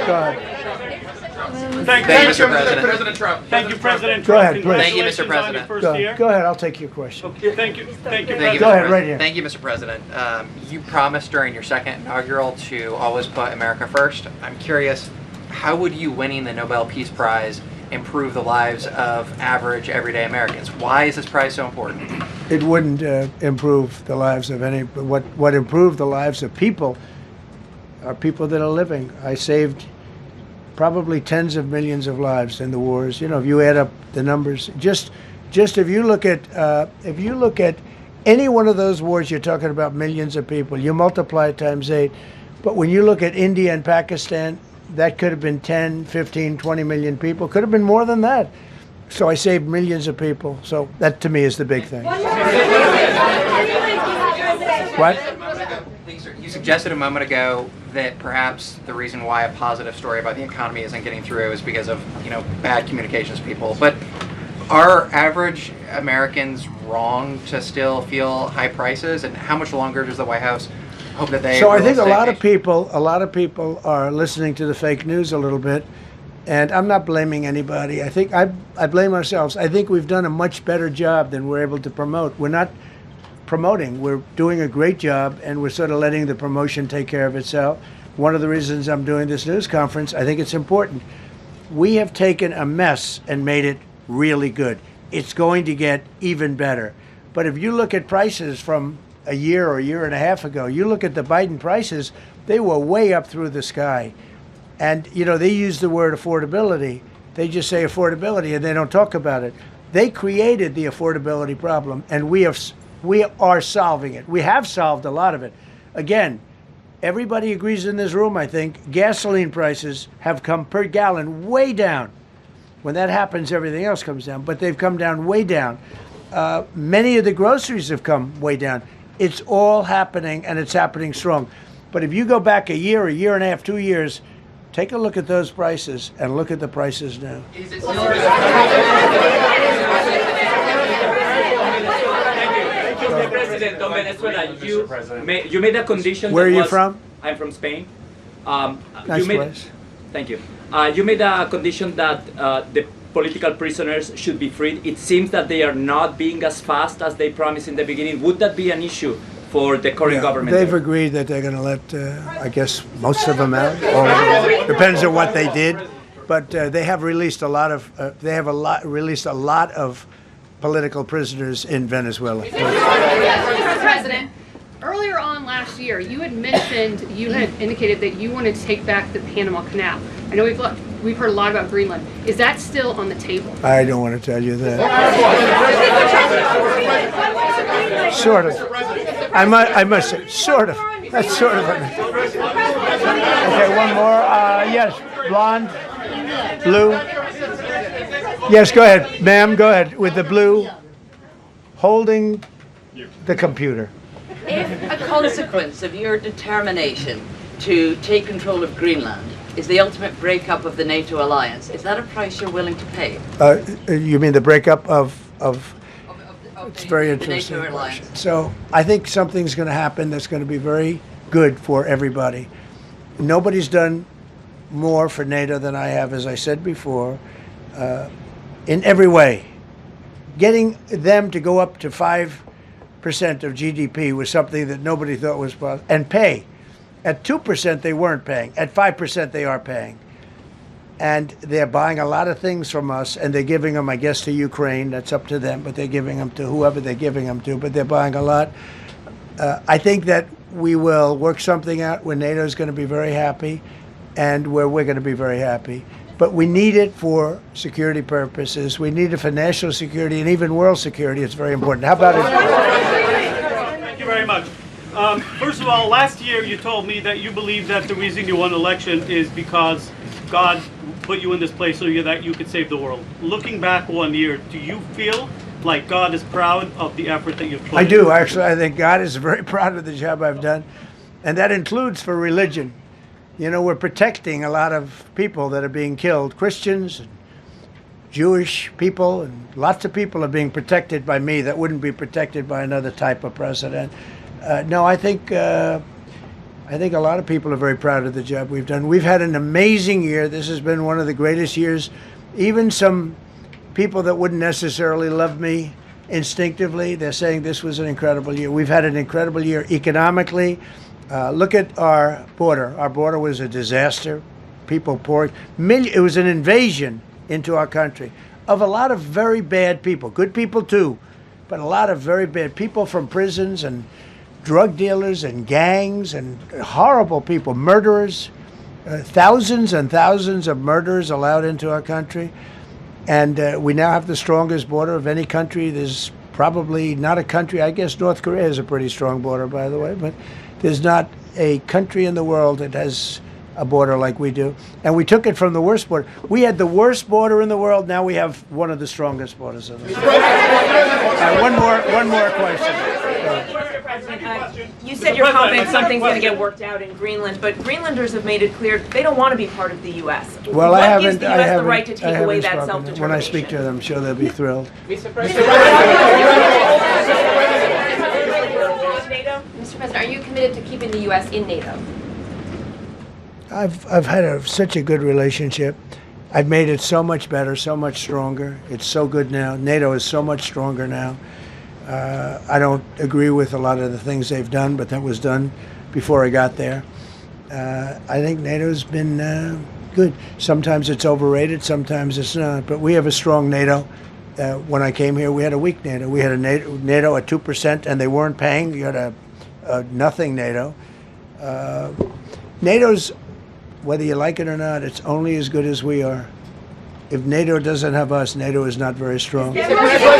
Go ahead. Thank you, Mr. President. Trump. Thank you, President Go Trump. ahead, please. Thank you, Mr. President. On your first year. Go ahead, I'll take your question. Okay, thank you, Thank you, President. Go ahead, Mr. right here. Thank you, Mr. President. You promised during your second inaugural to always put America first. I'm curious, how would you winning the Nobel Peace Prize improve the lives of average, everyday Americans? Why is this prize so important? It wouldn't improve the lives of any, but what improved the lives of people are people that are living. I saved probably tens of millions of lives in the wars. You know, if you add up the numbers, just if you look at any one of those wars, you're talking about millions of people. You multiply it times 8. But when you look at India and Pakistan, that could have been 10, 15, 20 million people. Could have been more than that. So I saved millions of people. So that to me is the big thing. What? You suggested a moment ago that perhaps the reason why a positive story about the economy isn't getting through is because of, bad communications people. But are average Americans wrong to still feel high prices? And how much longer does the White House hope that they? So I think a lot of people are listening to the fake news a little bit, and I'm not blaming anybody. I think I blame ourselves. I think we've done a much better job than we're able to promote. We're not promoting. We're doing a great job, and we're sort of letting the promotion take care of itself. One of the reasons I'm doing this news conference, I think it's important. We have taken a mess and made it really good. It's going to get even better. But if you look at prices from a year or a year and a half ago, you look at the Biden prices, they were way up through the sky. And, they use the word affordability. They just say affordability and they don't talk about it. They created the affordability problem, and we are solving it. We have solved a lot of it. Again, everybody agrees in this room, I think, gasoline prices have come per gallon way down. When that happens, everything else comes down, but they've come down way down. Many of the groceries have come way down. It's all happening, and it's happening strong. But if you go back a year and a half, 2 years, take a look at those prices and look at the prices now. President of Venezuela, you made a condition. Where are you from? I'm from Spain. Nice place. Thank you. You made a condition that the political prisoners should be freed. It seems that they are not being as fast as they promised in the beginning. Would that be an issue for the current government? They've agreed that they're going to let, I guess, most of them out. Or depends on what they did. But they have released a lot of. Released a lot of political prisoners in Venezuela. Mr. President, earlier on last year, you had indicated that you wanted to take back the Panama Canal. I know we've heard a lot about Greenland. Is that still on the table? I don't want to tell you that. Sort of. I must say, sort of. That's sort of. Okay, one more. Yes, blonde, blue. Yes, go ahead, ma'am. Go ahead with the blue, holding the computer. If a consequence of your determination to take control of Greenland is the ultimate breakup of the NATO alliance, is that a price you're willing to pay? You mean the breakup of it's very the interesting. NATO alliance? So I think something's going to happen that's going to be very good for everybody. Nobody's done more for NATO than I have, as I said before, in every way. Getting them to go up to 5% of GDP was something that nobody thought was possible, and pay. At 2%, they weren't paying. At 5%, they are paying. And they're buying a lot of things from us, and they're giving them, I guess, to Ukraine. That's up to them, but they're giving them to whoever they're giving them to, but they're buying a lot. I think that we will work something out where NATO is going to be very happy and where we're going to be very happy. But we need it for security purposes. We need it for national security and even world security. It's very important. How about it? Thank you very much. First of all, last year you told me that you believe that the reason you won an election is because God put you in this place so that you could save the world. Looking back 1 year, do you feel like God is proud of the effort that you've put in? I do, actually. I think God is very proud of the job I've done. And that includes for religion. You know, we're protecting a lot of people that are being killed. Christians, and Jewish people, and lots of people are being protected by me that wouldn't be protected by another type of president. No, I think I think a lot of people are very proud of the job we've done. We've had an amazing year. This has been one of the greatest years. Even some people that wouldn't necessarily love me instinctively, they're saying this was an incredible year. We've had an incredible year economically. Look at our border. Our border was a disaster. People poured. It was an invasion into our country of a lot of very bad people. Good people too, but a lot of very bad people from prisons and drug dealers and gangs and horrible people, murderers, thousands and thousands of murderers allowed into our country. And we now have the strongest border of any country. There's probably not a country, I guess North Korea has a pretty strong border, by the way, but there's not a country in the world that has a border like we do. And we took it from the worst border. We had the worst border in the world. Now we have one of the strongest borders in the world. One more question. You said you're confident something's going to get worked out in Greenland, but Greenlanders have made it clear they don't want to be part of the U.S. Well, what gives the U.S. the right to take away that self-determination? When I speak to them, I'm sure they'll be thrilled. Mr. President, are you committed to keeping the U.S. in NATO? I've had such a good relationship. I've made it so much better, so much stronger. It's so good now. NATO is so much stronger now. I don't agree with a lot of the things they've done, but that was done before I got there. I think NATO's been good. Sometimes it's overrated, sometimes it's not. But we have a strong NATO. When I came here, we had a weak NATO. We had a NATO at 2%, and they weren't paying. You had a nothing NATO. NATO's, whether you like it or not, it's only as good as we are. If NATO doesn't have us, NATO is not very strong.